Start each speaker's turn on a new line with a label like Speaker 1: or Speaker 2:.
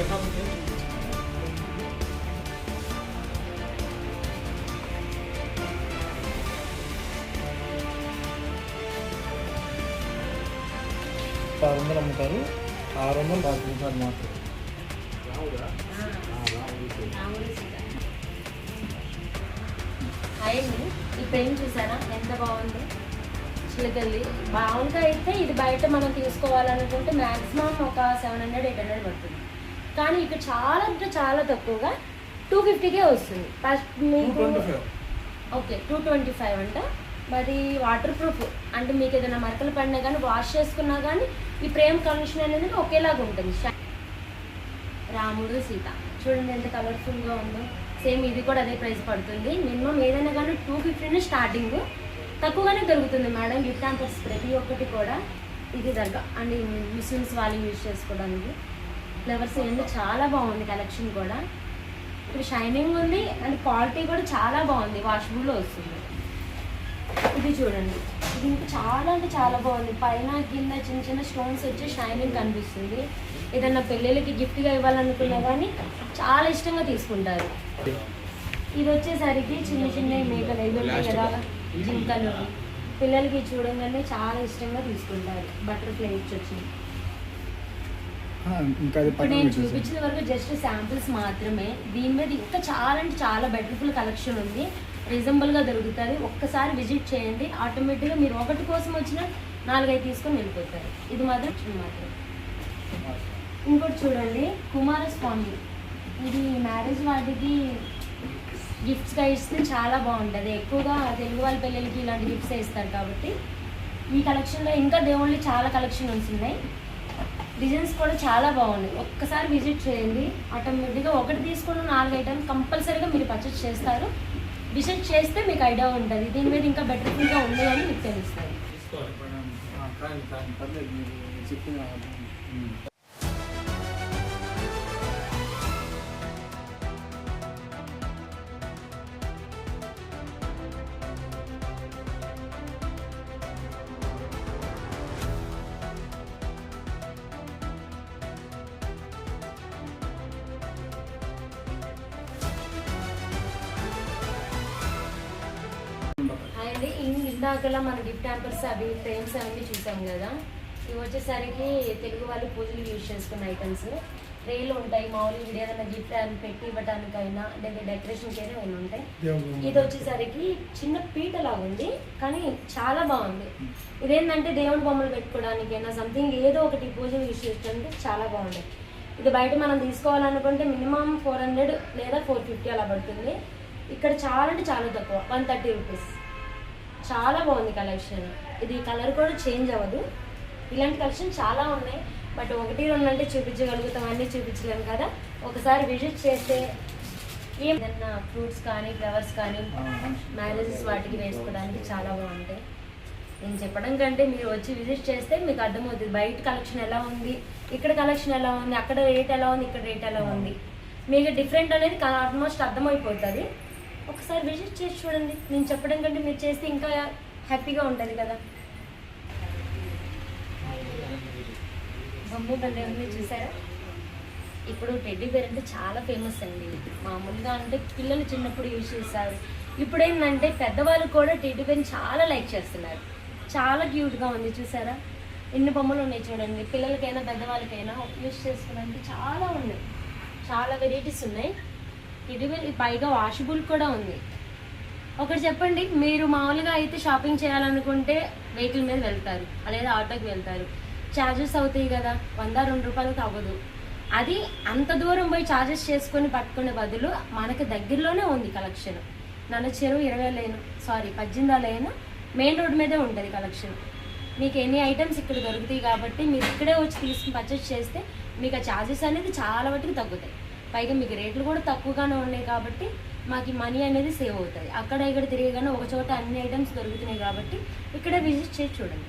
Speaker 1: 600 అమ్ముతారు, 600 రూపాయలు మాత్రం.
Speaker 2: అయ్యండి ఈ పెయింట్ చూసారా ఎంత బాగుంది. చిలకల్లి బాగుంటే అయితే ఇది బయట మనం తీసుకోవాలనుకుంటే మ్యాక్సిమం ఒక 700-800 పడుతుంది. కానీ ఇక్కడ చాలా అంటే చాలా తక్కువగా 250కే వస్తుంది. ఫస్ట్ మీకు ఓకే 225 అంట. మరి వాటర్ ప్రూఫ్ అంటే మీకు ఏదైనా మరకలు పడినా కానీ వాష్ చేసుకున్నా కానీ ఈ ఫ్రేమ్ కండిషన్ అనేది ఒకేలాగా ఉంటుంది. రాముడు సీత చూడండి ఎంత కలర్ఫుల్గా ఉందో. సేమ్ ఇది కూడా అదే ప్రైస్ పడుతుంది. మినిమం ఏదైనా కానీ 250 స్టార్టింగ్, తక్కువగానే దొరుకుతుంది మేడం. గిఫ్ట్ హ్యాంపర్స్ ప్రతి ఒక్కటి కూడా ఇది దగ్గర అండ్ ముస్లిమ్స్ వాళ్ళు యూజ్ చేసుకోవడానికి ఫ్లవర్స్ ఏంటో చాలా బాగుంది కలెక్షన్ కూడా. ఇప్పుడు షైనింగ్ ఉంది అండ్ క్వాలిటీ కూడా చాలా బాగుంది, వాషబుల్లో వస్తుంది. ఇది చూడండి, ఇది ఇంకా చాలా అంటే చాలా బాగుంది. పైన కింద చిన్న చిన్న స్టోన్స్ వచ్చి షైనింగ్ కనిపిస్తుంది. ఏదన్నా పెళ్ళిళ్ళకి గిఫ్ట్గా ఇవ్వాలనుకున్నా కానీ చాలా ఇష్టంగా తీసుకుంటారు. ఇది వచ్చేసరికి చిన్న చిన్న మేకలు అవి ఉంటాయి కదా, జింకలు, పిల్లలకి చూడంగానే చాలా ఇష్టంగా తీసుకుంటారు. బటర్ఫ్లై వచ్చి ఇప్పుడు నేను చూపించిన వరకు జస్ట్ శాంపిల్స్ మాత్రమే. దీని మీద ఇంకా చాలా అంటే చాలా బ్యూటిఫుల్ కలెక్షన్ ఉంది. రీజనబుల్గా దొరుకుతుంది. ఒక్కసారి విజిట్ చేయండి, ఆటోమేటిక్గా మీరు ఒకటి కోసం వచ్చిన 4-5 తీసుకొని వెళ్ళిపోతారు. ఇది మాత్రం ఇంకోటి చూడండి, కుమారస్వామి. ఇది మ్యారేజ్ వాటికి గిఫ్ట్స్గా ఇస్తే చాలా బాగుంటుంది. ఎక్కువగా తెలుగు వాళ్ళ పిల్లలకి ఇలాంటి గిఫ్ట్స్ ఇస్తారు కాబట్టి ఈ కలెక్షన్లో ఇంకా దేవుళ్ళకి చాలా కలెక్షన్స్ ఉన్నాయి. డిజైన్స్ కూడా చాలా బాగున్నాయి. ఒక్కసారి విజిట్ చేయండి, ఆటోమేటిక్గా ఒకటి తీసుకున్న 4 ఐటమ్స్ కంపల్సరీగా మీరు పర్చేస్ చేస్తారు. విజిట్ చేస్తే మీకు ఐడియా ఉంటుంది దీని మీద ఇంకా బెటర్ఫుల్గా ఉంది అని మీకు తెలుస్తుంది. అండి ఇందాకలా మన గిఫ్ట్ హ్యాంపర్స్ అవి ఫ్రేమ్స్ అవన్నీ చూసాం కదా. ఇవి వచ్చేసరికి తెలుగు వాళ్ళు పూజలు యూజ్ చేసుకున్న ఐటమ్స్. ట్రేలు ఉంటాయి, మామూలు వీడియో ఏదైనా గిఫ్ట్ పెట్టి ఇవ్వడానికైనా లేదా డెకరేషన్కైనా ఇవి ఉంటాయి. ఇది వచ్చేసరికి చిన్న పీట లాగా ఉంది కానీ చాలా బాగుంది. ఇదేంటంటే దేవుడి బొమ్మలు పెట్టుకోవడానికైనా సంథింగ్ ఏదో ఒకటి పూజలు యూజ్ చేసుకోవడానికి చాలా బాగుంది. ఇది బయట మనం తీసుకోవాలనుకుంటే మినిమం 400 లేదా 450 అలా పడుతుంది. ఇక్కడ చాలా అంటే చాలా తక్కువ, 130 రూపీస్. చాలా బాగుంది కలెక్షన్. ఇది కలర్ కూడా చేంజ్ అవ్వదు. ఇలాంటి కలెక్షన్ చాలా ఉన్నాయి, బట్ 1-2 అంటే చూపించగలుగుతాం, అన్నీ చూపించలేము కదా. ఒకసారి విజిట్ చేస్తే ఏదన్నా ఫ్రూట్స్ కానీ ఫ్లవర్స్ కానీ మ్యారేజెస్ వాటికి వేసుకోవడానికి చాలా బాగుంటాయి. నేను చెప్పడం కంటే మీరు వచ్చి విజిట్ చేస్తే మీకు అర్థమవుతుంది బయట కలెక్షన్ ఎలా ఉంది, ఇక్కడ కలెక్షన్ ఎలా ఉంది, అక్కడ రేట్ ఎలా ఉంది, ఇక్కడ రేట్ ఎలా ఉంది. మీకు డిఫరెంట్ అనేది ఆల్మోస్ట్ అర్థమైపోతుంది. ఒకసారి విజిట్ చేసి చూడండి. నేను చెప్పడం కంటే మీరు చేస్తే ఇంకా హ్యాపీగా ఉంటుంది కదా. బొమ్మ బల్లే ఉంది చూసారా. ఇప్పుడు టెడ్డీ బేర్ అంటే చాలా ఫేమస్ అండి. మామూలుగా అంటే పిల్లలు చిన్నప్పుడు యూజ్ చేస్తారు. ఇప్పుడు ఏంటంటే పెద్దవాళ్ళు కూడా టెడ్డీ బేర్ని చాలా లైక్ చేస్తున్నారు. చాలా క్యూట్గా ఉంది చూసారా. ఎన్ని బొమ్మలు ఉన్నాయి చూడండి. పిల్లలకైనా పెద్దవాళ్ళకైనా యూజ్ చేసుకోవడానికి చాలా ఉన్నాయి, చాలా వెరైటీస్ ఉన్నాయి. ఇది పైగా వాషబుల్ కూడా ఉంది. ఒకటి చెప్పండి, మీరు మామూలుగా అయితే షాపింగ్ చేయాలనుకుంటే వెహికల్ మీద వెళ్తారు లేదా ఆటోకి వెళ్తారు, ఛార్జెస్ అవుతాయి కదా. 100-2 రూపాయలకి అవ్వదు. అది అంత దూరం పోయి ఛార్జెస్ చేసుకొని పట్టుకునే బదులు మనకు దగ్గరలోనే ఉంది కలెక్షన్. నల్ల చెరువు 18 లైన్ మెయిన్ రోడ్ మీదే ఉంటుంది కలెక్షన్. మీకు ఎన్ని ఐటమ్స్ ఇక్కడ దొరుకుతాయి కాబట్టి మీరు ఇక్కడే వచ్చి తీసుకుని పర్చేస్ చేస్తే మీకు ఆ ఛార్జెస్ అనేది చాలా మటుకు తగ్గుతాయి. పైగా మీకు రేట్లు కూడా తక్కువగానే ఉన్నాయి కాబట్టి మాకు మనీ అనేది సేవ్ అవుతుంది. అక్కడ ఇక్కడ తిరిగిగానే ఒక చోట అన్ని ఐటమ్స్ దొరుకుతున్నాయి కాబట్టి ఇక్కడే విజిట్ చేసి చూడండి.